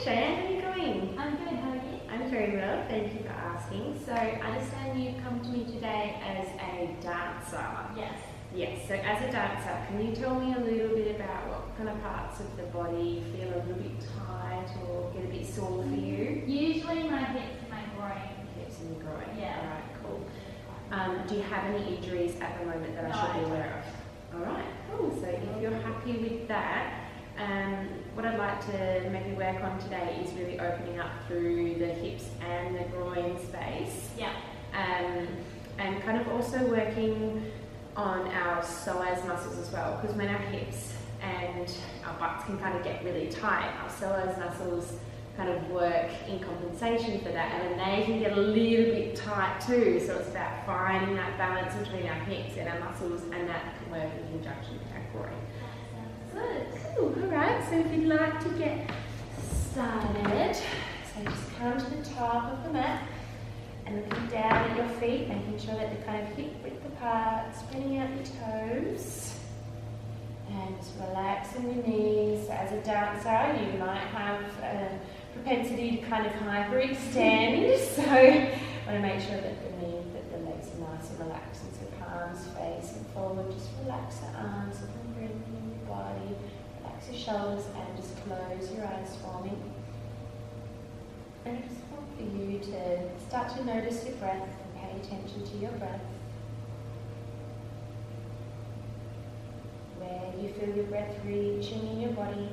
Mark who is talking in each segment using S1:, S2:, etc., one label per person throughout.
S1: Cheyenne, how are you going?
S2: I'm good, how are you?
S1: I'm very well, thank you for asking. So I understand you've come to me today as a dancer.
S2: Yes.
S1: Yes, so as a dancer, can you tell me a little bit about what kind of parts of the body feel a little bit tight or get a bit sore for you?
S2: Usually my hips and my groin.
S1: Hips and groin.
S2: Yeah.
S1: Alright, cool. Do you have any injuries at the moment that I should be aware of? Alright, cool. So if you're happy with that, what I'd like to maybe work on today is really opening up through the hips and the groin space.
S2: Yeah.
S1: And kind of also working on our psoas muscles as well, because when our hips and our butts can kind of get really tight, our psoas muscles kind of work in compensation for that, and then they can get a little bit tight too. So it's about finding that balance between our hips and our muscles, and that can work in conjunction with our groin. Good. Cool. Alright, so if you'd like to get started, so just come to the top of the mat and looking down at your feet, making sure that they're kind of hip width apart, spreading out your toes, and just relaxing your knees. So as a dancer, you might have a propensity to kind of hyperextend, so want to make sure that the legs are nice and relaxed, and so palms facing forward, just relax the arms, and breathe in your body, relax your shoulders, and just close your eyes for me. And I just want for you to start to notice your breath and pay attention to your breath. Where do you feel your breath reaching in your body?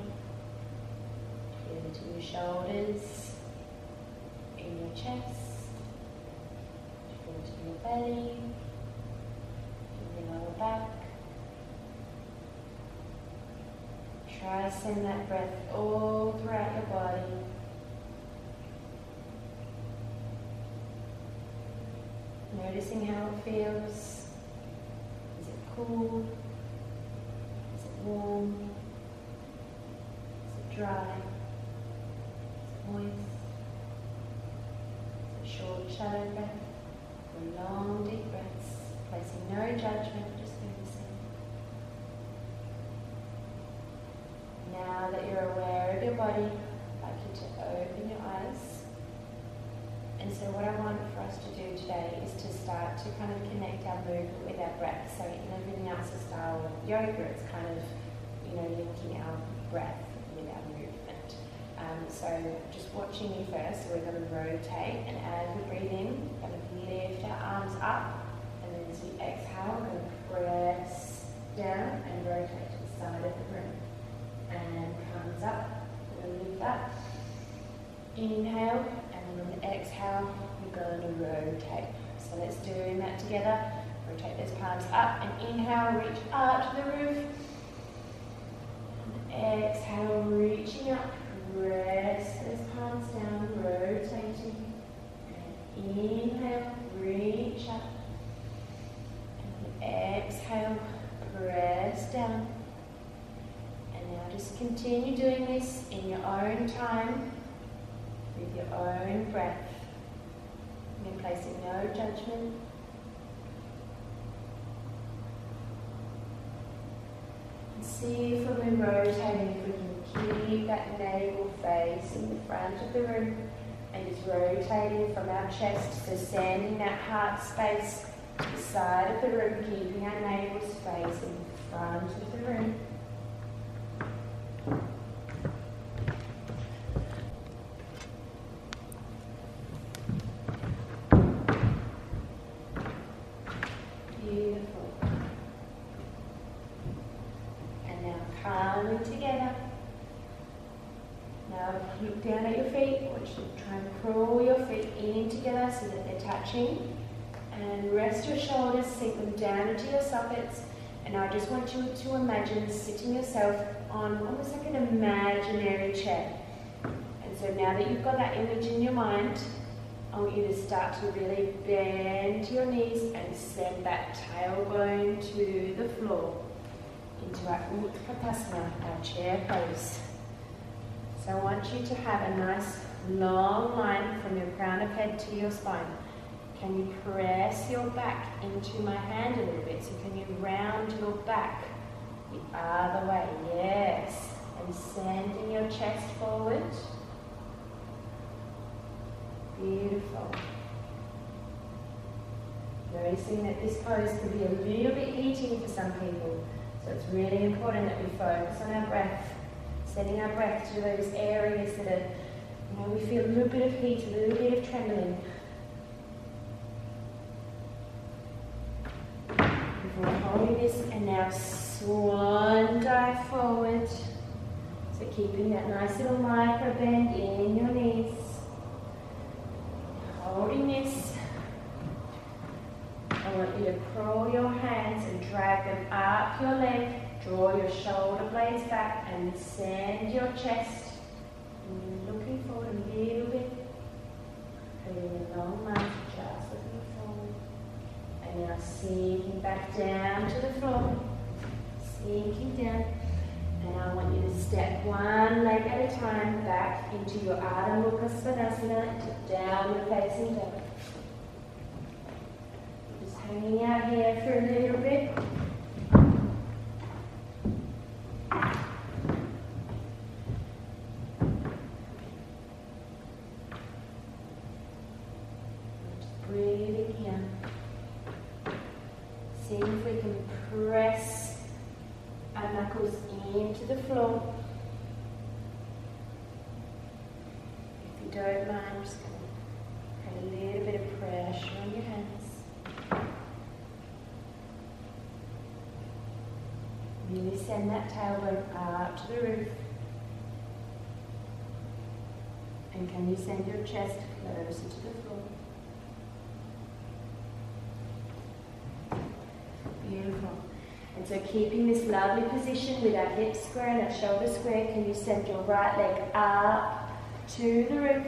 S1: Feel it in your shoulders, in your chest, feel it in your belly, in your lower back. Try to send that breath all throughout your body. Noticing how it feels. Is it cool? Is it warm? Is it dry? Is it moist? Is it short, shallow breath? Or long, deep breaths? Placing no judgment, just noticing. Now that you're aware of your body, I'd like you to open your eyes. And so what I want for us to do today is to start to kind of connect our movement with our breath. So in a vinyasa style of yoga, it's kind of, linking our breath with our movement. So just watching you first, so we're going to rotate, and as we breathe in, we're going to lift our arms up, and then as we exhale, we're going to press down and rotate to the side of the room. And comes up, we're going to lift up, inhale, and on the exhale, we're going to rotate. So let's do that together. Rotate those palms up, and inhale, reach up to the roof. And exhale, reaching up, press those palms down, rotating. And inhale, reach up. And exhale, press down. And now just continue doing this in your own time, with your own breath. Again, placing no judgment. And see if when we're rotating, if we can keep that navel facing the front of the room, and just rotating from our chest, so sending that heart space to the side of the room, keeping our navel facing the front of the room. Beautiful. And now calming together. Now if you look down at your feet, I want you to try and crawl your feet in together so that they're touching. And rest your shoulders, sink them down into your sockets. And I just want you to imagine sitting yourself on almost like an imaginary chair. And so now that you've got that image in your mind, I want you to start to really bend your knees and send that tailbone to the floor into our Utkatasana, our chair pose. So I want you to have a nice long line from your crown of head to your spine. Can you press your back into my hand a little bit? So can you round your back the other way? Yes. And sending your chest forward. Beautiful. Noticing that this pose can be a little bit heating for some people. So it's really important that we focus on our breath, sending our breath to those areas that are, we feel a little bit of heat, a little bit of trembling. We're holding this and now swan dive forward. So keeping that nice little micro bend in your knees. Holding this. I want you to curl your hands and drag them up your leg. Draw your shoulder blades back and send your chest. And looking forward a little bit. Creating a long line, just looking forward. And now sinking back down to the floor. Sinking down. And I want you to step one leg at a time back into your Ardha Mukha Svanasana, into downward facing dog. Just hanging out here for a little bit. Just breathing here. See if we can press our knuckles into the floor. If you don't mind, I'm just going to add a little bit of pressure on your hands. Really send that tailbone up to the roof. And can you send your chest closer to the floor? Beautiful. And so keeping this lovely position with our hips square and our shoulders square, can you send your right leg up to the roof?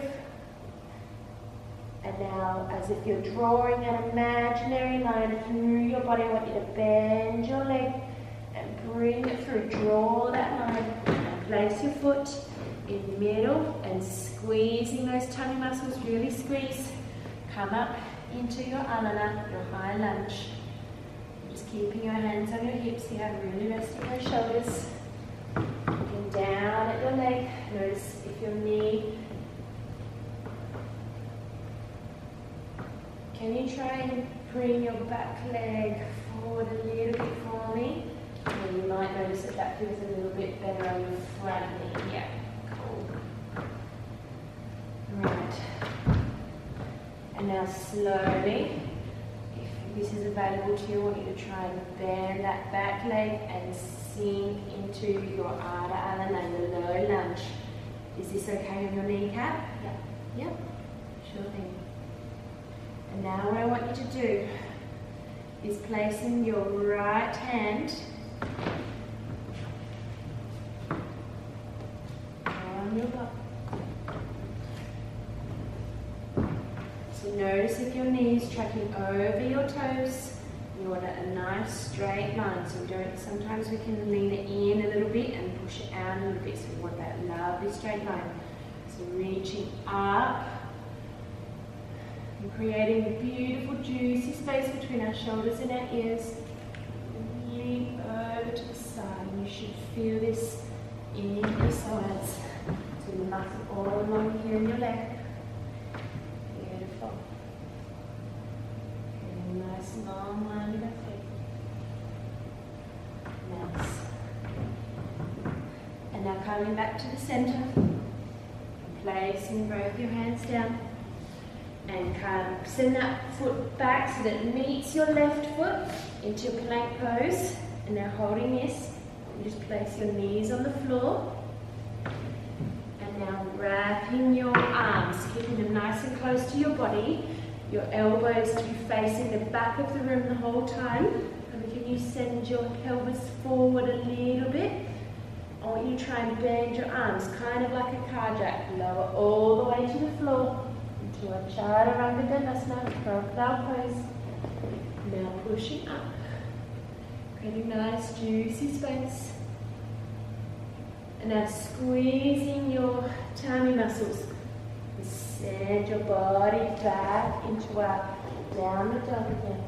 S1: And now, as if you're drawing an imaginary line through your body, I want you to bend your leg and bring it through. Draw that line and place your foot in the middle and squeezing those tummy muscles, really squeeze. Come up into your alana, your high lunge. Just keeping your hands on your hips here, really resting your shoulders. Looking down at your leg. Notice if your knee. Can you try and bring your back leg forward a little bit for me? And you might notice that that feels a little bit better on your front knee. Yeah, cool. Right. And now slowly, if this is available to you, I want you to try and bend that back leg and sink into your Ardha Alana, your low lunge. Is this okay on your kneecap? Yeah. Yep. Sure thing. And now what I want you to do is placing your right hand on your butt. So notice if your knees tracking over your toes. You want a nice straight line. So sometimes we can lean it in a little bit and push it out a little bit. So we want that lovely straight line. So reaching up. And creating a beautiful juicy space between our shoulders and our ears. Lean over to the side. You should feel this in your sides. So the muscle all along here in your leg. Beautiful. And a nice long line with our feet. Nice. And now coming back to the center. Placing both your hands down. And send that foot back so that it meets your left foot into plank pose. And now holding this, you just place your knees on the floor. And now wrapping your arms, keeping them nice and close to your body. Your elbows to be facing the back of the room the whole time. And can you send your pelvis forward a little bit? I want you to try and bend your arms, kind of like a car jack. Lower all the way to the floor. To a Chaturanga Dandasana, crocodile pose. Now pushing up, creating nice juicy space. And now squeezing your tummy muscles. Send your body back into our downward dog again.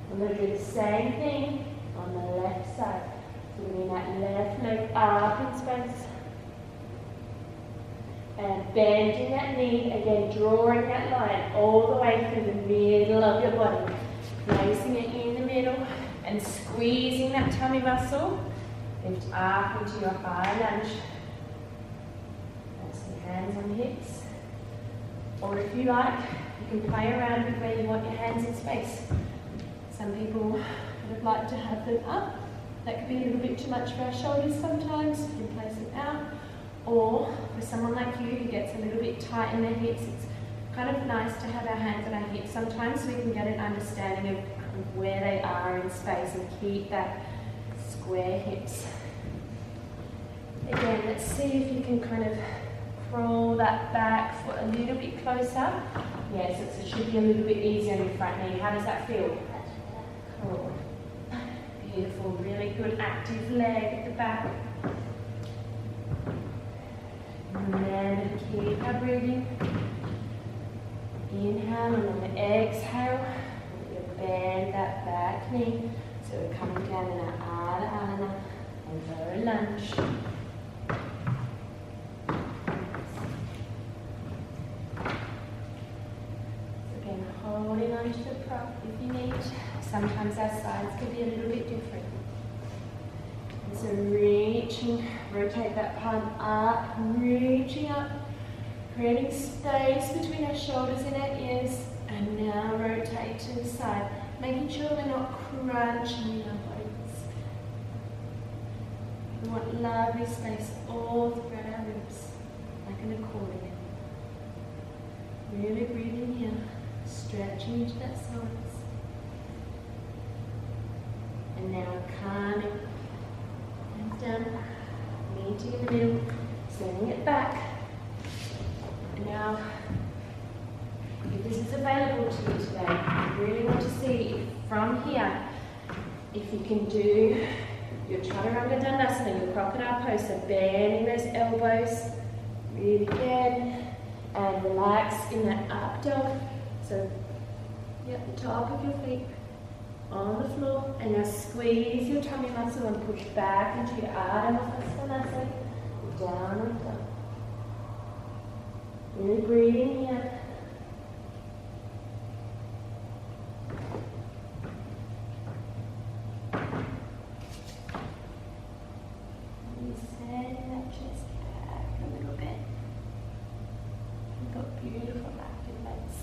S1: We're going to do the same thing on the left side. So bring that left leg up in space. And bending that knee, again drawing that line all the way through the middle of your body. Placing it in the middle and squeezing that tummy muscle. Lift up into your high lunge. Place your hands on the hips. Or if you like, you can play around with where you want your hands in space. Some people would like to have them up. That could be a little bit too much for our shoulders sometimes. You can place them out. Or for someone like you who gets a little bit tight in their hips, it's kind of nice to have our hands on our hips sometimes so we can get an understanding of where they are in space and keep that square hips. Again, let's see if you can kind of crawl that back foot a little bit closer. Yes, it should be a little bit easier on your front knee. How does that feel? Cool. Beautiful, really good active leg at the back. Remember to keep our breathing. Inhale and then exhale. You bend that back knee. So we're coming down in our Adha Adana and lower lunge. Holding onto the prop if you need. Sometimes our sides can be a little bit different. And so reaching, rotate that palm up, reaching up, creating space between our shoulders and our ears. And now rotate to the side, making sure we're not crunching in our bodies. We want lovely space all throughout our ribs, like an accordion. Really breathing here. Stretching into that silence. And now coming and down, meeting in the middle, sending it back. And now, if this is available to you today, I really want to see if from here, if you can do your Chaturanga Dandasana, your crocodile pose, so bending those elbows, really bend, and relax in that up dog. So, the top of your feet on the floor, and now squeeze your tummy muscle and push back into your Ardha Matsyenasana, down and down. Really breathing here. And send that chest back a little bit. You've got beautiful active legs.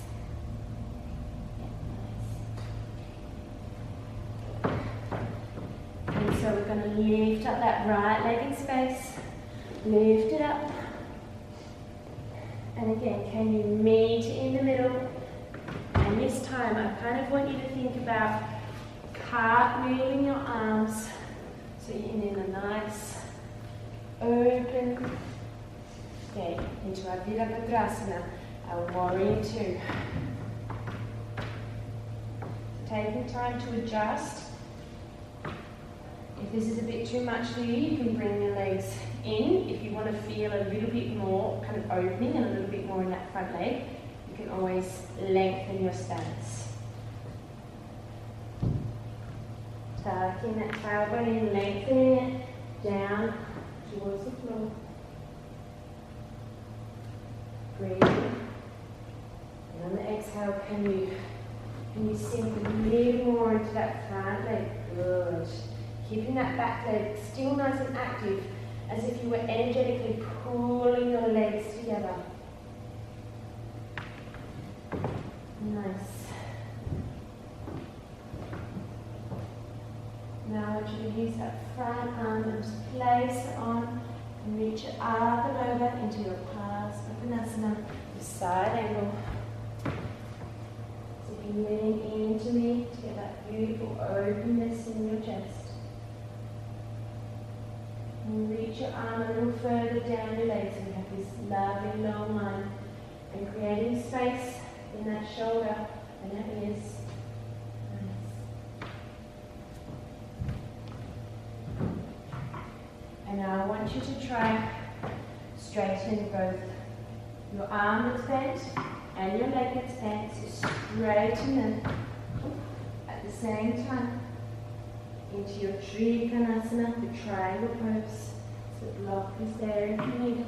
S1: So we're going to lift up that right leg in space, lift it up, and again, can you meet in the middle? And this time I kind of want you to think about cartwheeling your arms, so you're in a nice open gate into our Virabhadrasana, our warrior two. Taking time to adjust. If this is a bit too much for you, you can bring your legs in. If you want to feel a little bit more kind of opening and a little bit more in that front leg, you can always lengthen your stance. Tucking that tailbone in, lengthening it down towards the floor. Breathe. And on the exhale, can you sink a little more into that front leg? Good. Keeping that back leg still nice and active, as if you were energetically pulling your legs together. Nice. Now I want you to use that front arm and just place it on and reach it up and over into your Parsvakonasana, your side angle. So you can lean into me to get that beautiful openness in your chest. And reach your arm a little further down your legs, and you have this lovely long line. And creating space in that shoulder and that ears. Nice. And now I want you to try straightening both your arm that's bent and your leg that's bent. So straighten them at the same time. Into your Trikonasana, the triangle pose. So block is there if you need it.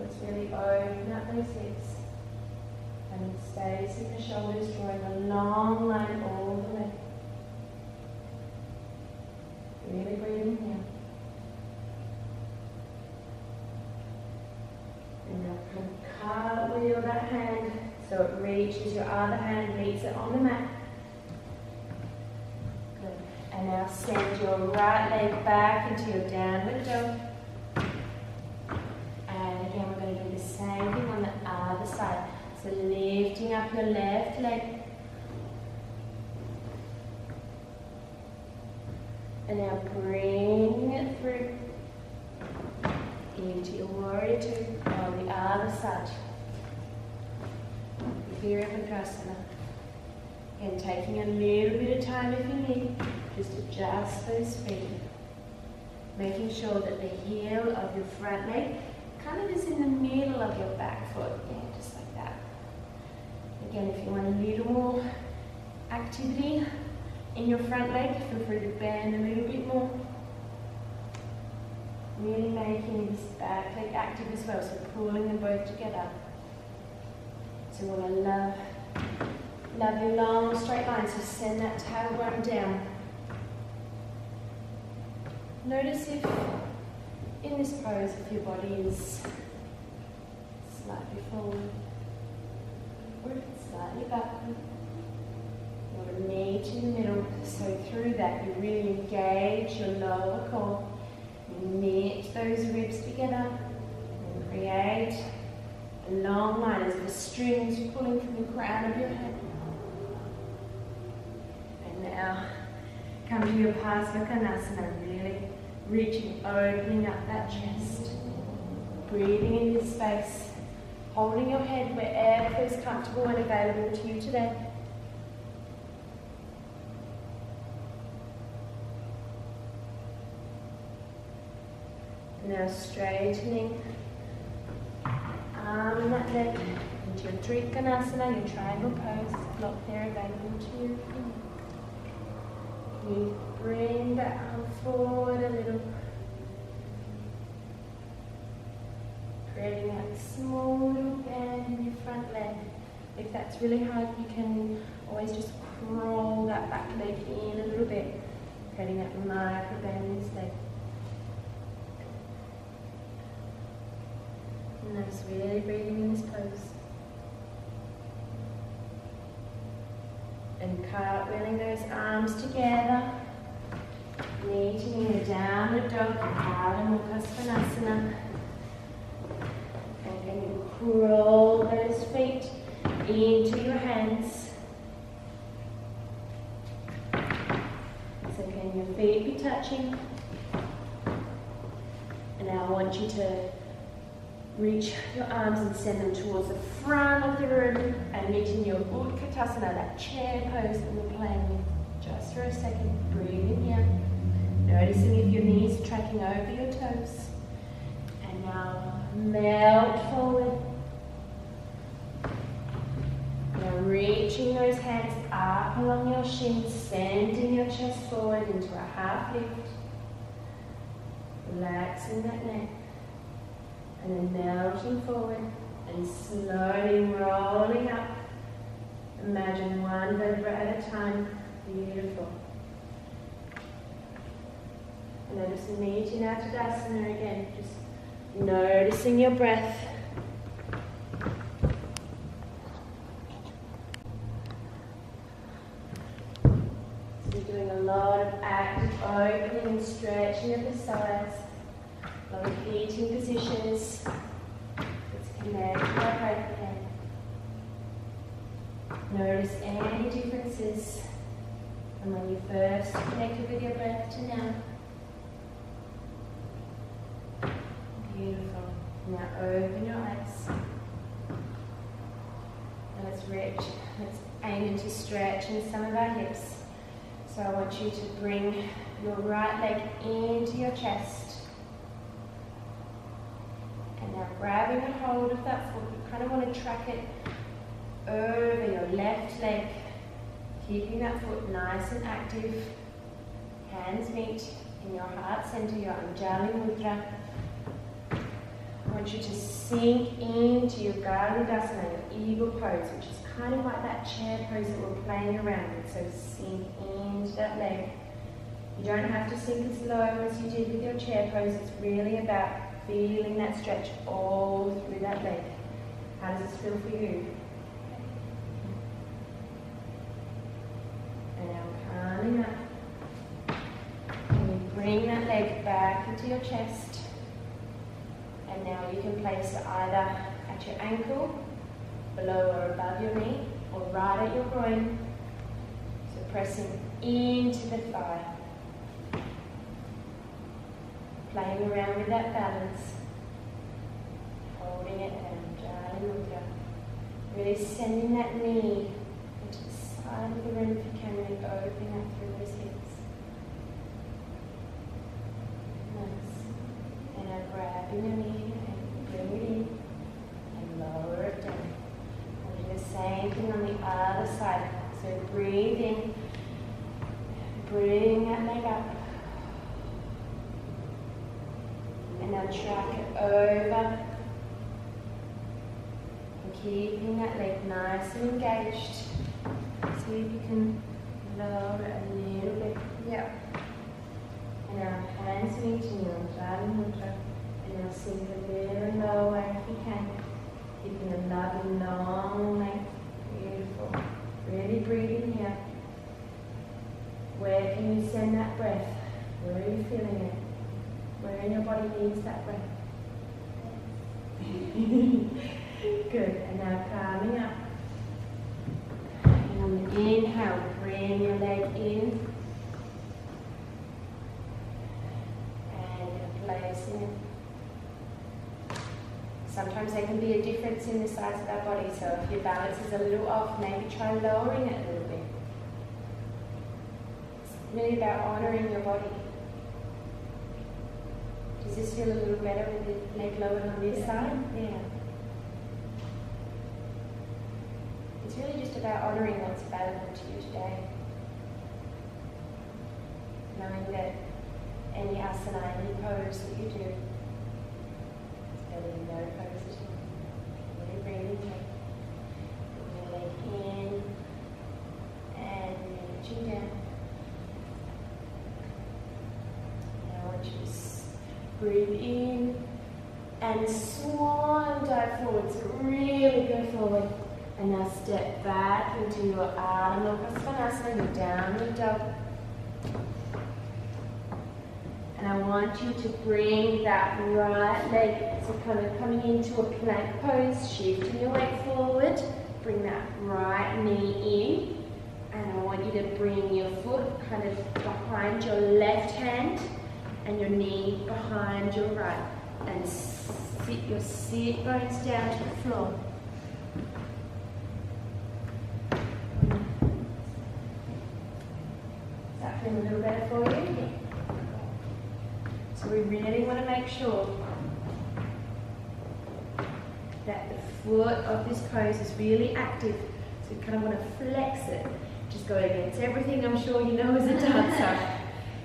S1: let's really open up those hips. And stays in the shoulders, drawing a long line all the way. Really breathing here. And now kind of cartwheel that hand so it reaches, your other hand meets it on the mat. Good. And now send your right leg back into your downward dog. And again, we're going to do the same thing on the other side. So lifting up your left leg. And now bring it through into your warrior two on the other side. Practicum. Again, taking a little bit of time if you need, just adjust those feet. Making sure that the heel of your front leg kind of is in the middle of your back foot. Yeah, just like that. Again, if you want a little more activity in your front leg, feel free to bend a little bit more. Really making this back leg active as well, so pulling them both together. So we're going to love your long straight line, so send that tailbone down. Notice if in this pose, if your body is slightly forward or if it's slightly backward. You want to meet in the middle, so through that you really engage your lower core. You knit those ribs together and create a long line as the strings pulling from the crown of your head. And now come to your Practicum, really reaching, opening up that chest. Breathing in this space, holding your head wherever feels comfortable and available to you today. Now straightening arm and that leg into your Practicum, your triangle pose, block there available to you. You bring that arm forward a little, creating that small little bend in your front leg. If that's really hard, you can always just crawl that back leg in a little bit, creating that micro bend instead. And notice really breathing in this pose. And cartwheeling those arms together. Meeting in a downward dog, Ardha Mukha. And then you crawl those feet into your hands. So can your feet be touching? And now I want you to reach your arms and send them towards the front of the room and meet in your Utkatasana, that chair pose that we're playing with. Just for a second, breathe in here. Noticing if your knees are tracking over your toes. And now melt forward. Now reaching those hands up along your shins, sending your chest forward into a half lift. Relaxing that neck. And then melting forward and slowly rolling up. Imagine one vertebra at a time. Beautiful. And then just meeting out Tadasana again. Just noticing your breath. So you're doing a lot of active opening and stretching of the sides. A lot of eating positions. Let's connect to our breath again. Notice any differences from when you first connected with your breath to now. Beautiful. Now open your eyes. Now let's reach. Let's aim into stretching some of our hips. So I want you to bring your right leg into your chest. And now grabbing a hold of that foot, you kind of want to track it over your left leg. Keeping that foot nice and active. Hands meet in your heart center, your Anjali Mudra. I want you to sink into your Garudasana, your eagle pose, which is kind of like that chair pose that we're playing around with. So sink into that leg. You don't have to sink as low as you did with your chair pose. It's really about feeling that stretch all through that leg. How does this feel for you? And now coming up. And you bring that leg back into your chest. And now you can place it either at your ankle, below or above your knee, or right at your groin. So pressing into the thigh. Playing around with that balance. Holding it down, Jai Mudra. Really sending that knee into the side of the room if you can, really opening up through those hips. Nice. And now grabbing your knee and bring it in and lower it down. And do the same thing on the other side. So breathe in, bring that leg up. And now track it over. And keeping that leg nice and engaged. See if you can lower it a little bit. Yep. And now hands meeting you on Jai Mudra. And now sink a little lower if you can. Keeping a lovely long length. Beautiful. Really breathing here. Where can you send that breath? Where are you feeling it? Where in your body needs that breath? Good. And now coming up. And on the inhale, bring your leg in. And you're placing it. Sometimes there can be a difference in the size of our body, so if your balance is a little off, maybe try lowering it a little bit. It's really about honouring your body. Does this feel a little better with the leg lowered on this side? Yeah. It's really just about honouring what's available to you today. Knowing that any asana, any pose that you do, it's better than no pose at all. Really breathing in. Bring your leg in and reaching down. Now I want you to breathe in and swan dive forward. So really go forward. And now step back into your Ardha Loka Svanasana, your downward dog. And I want you to bring that right leg, so kind of coming into a plank pose, shifting your weight forward. Bring that right knee in. And I want you to bring your foot kind of behind your left hand and your knee behind your right, and sit your sit bones down to the floor. Does that feel a little better for you? So we really want to make sure that the foot of this pose is really active. So you kind of want to flex it. Just go against everything I'm sure you know as a dancer.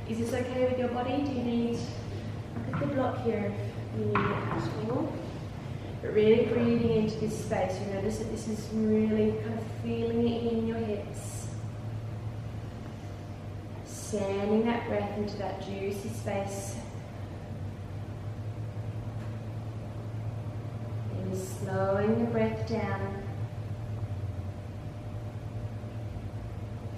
S1: Is this okay with your body? Do you need, look at the block here if you need it at all. But really breathing into this space. You notice that this is really kind of feeling it in your hips. Sending that breath into that juicy space. And slowing the breath down.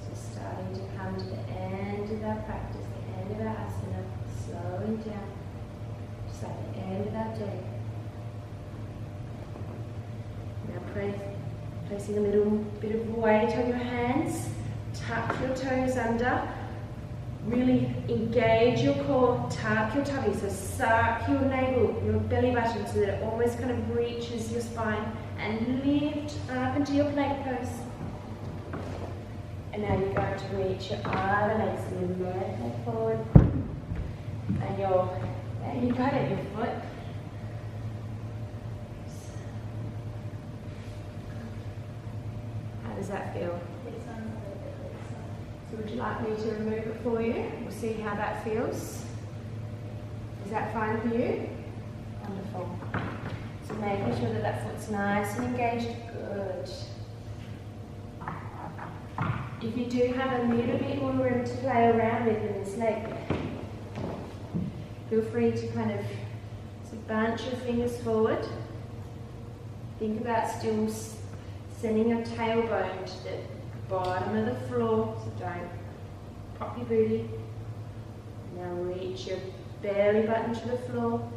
S1: So starting to come to the end of our practice. End of our asana, slowing down, just at the end of our day. Now placing a little bit of weight on your hands, tuck your toes under, really engage your core, tuck your tummy, so suck your navel, your belly button so that it almost kind of reaches your spine, and lift up into your plank pose. And now you're going to reach your other leg, so your left leg forward, and there you got it, your foot. How does that feel? So would you like me to remove it for you? We'll see how that feels. Is that fine for you? Wonderful. sure that that foot's nice and engaged. Good. If you do have a little bit more room to play around with in this leg, feel free to kind of bunch your fingers forward. Think about still sending your tailbone to the bottom of the floor, so don't pop your booty. Now reach your belly button to the floor,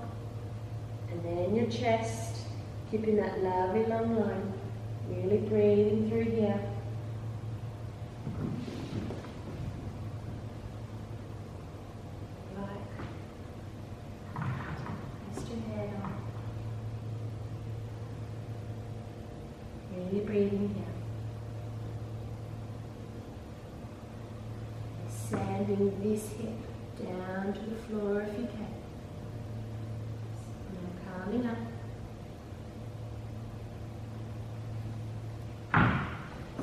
S1: and then your chest, keeping that lovely long line. Really breathing through here. Really breathing here. Sanding this hip down to the floor if you can. Now calming up.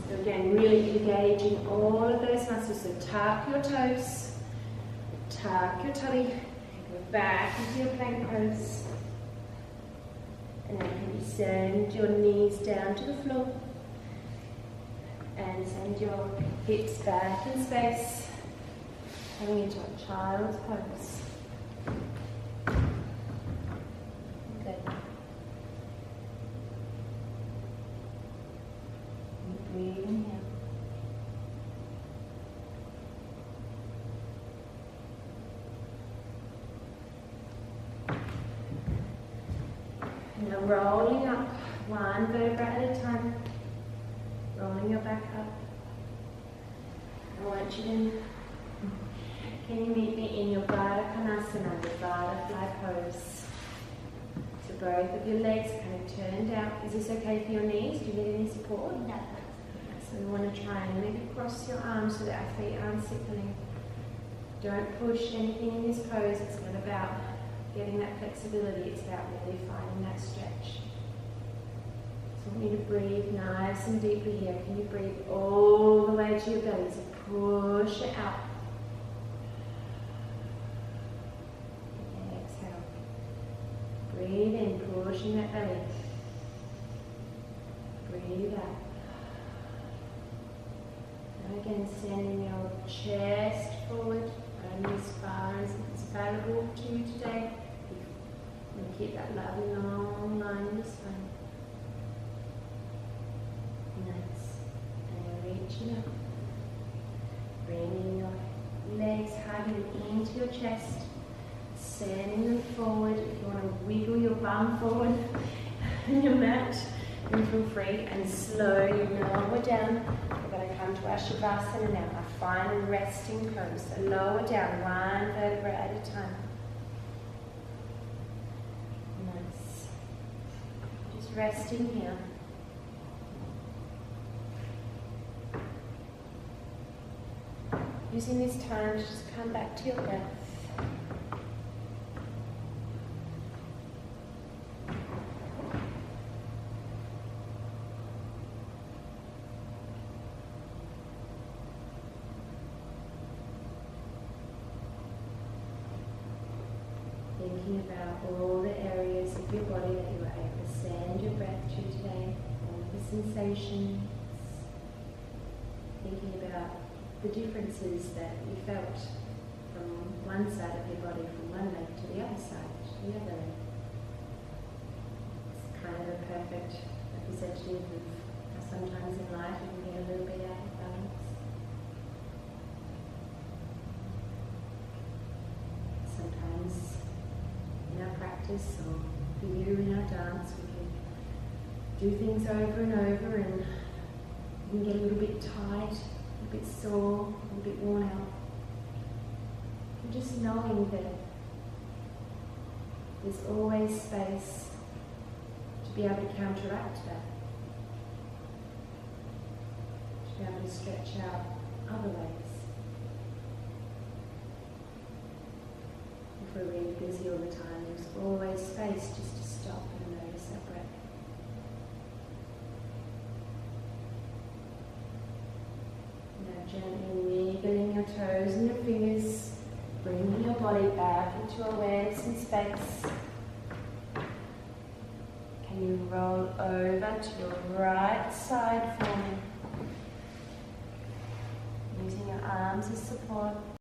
S1: So again, really engaging all of those muscles. So tuck your toes, tuck your tummy, go back into your plank pose. And then you send your knees down to the floor and send your hips back in space, coming into a child's pose. Good. And breathe in here. Now rolling up one vertebra at a time, rolling your back up. I want you to, can you meet me in your Baddha Konasana, the butterfly pose? So both of your legs kind of turned out. Is this okay for your knees? Do you need any support?
S2: No.
S1: So we want to try and maybe cross your arms so that our feet aren't sickling. Don't push anything in this pose. It's not about getting that flexibility, it's about really finding that stretch. So I want you to breathe nice and deeply here. Can you breathe all the way to your belly? So push it out. And exhale. Breathe in, pushing that belly. Breathe out. And again, sending your chest forward. Only as far as it's available to you today. And keep that lovely long line in the spine. Nice. And reaching up. Bringing your legs hugging into your chest. Sending them forward. If you want to wiggle your bum forward in your mat, then feel free. And slowly lower down. We're going to come to our Shavasana now, our final resting pose. So lower down one vertebra at a time. Nice. Just resting here. Using this time to just come back to your breath. Thinking about all the areas of your body that you are able to send your breath to today, all the sensations. Thinking about the differences that you felt from one side of your body, from one leg to the other side, to the other leg. It's kind of a perfect representative of how sometimes in life you can get a little bit out of balance. Sometimes in our practice, or for you in our dance, we can do things over and over and we can get a little bit tired, a bit sore, a little bit worn out. And just knowing that there's always space to be able to counteract that, to be able to stretch out other ways. If we're really busy all the time, there's always space just to stop and notice that breath. Now gently wiggling your toes and your fingers, bringing your body back into awareness and space. Can you roll over to your right side for me. Using your arms as support.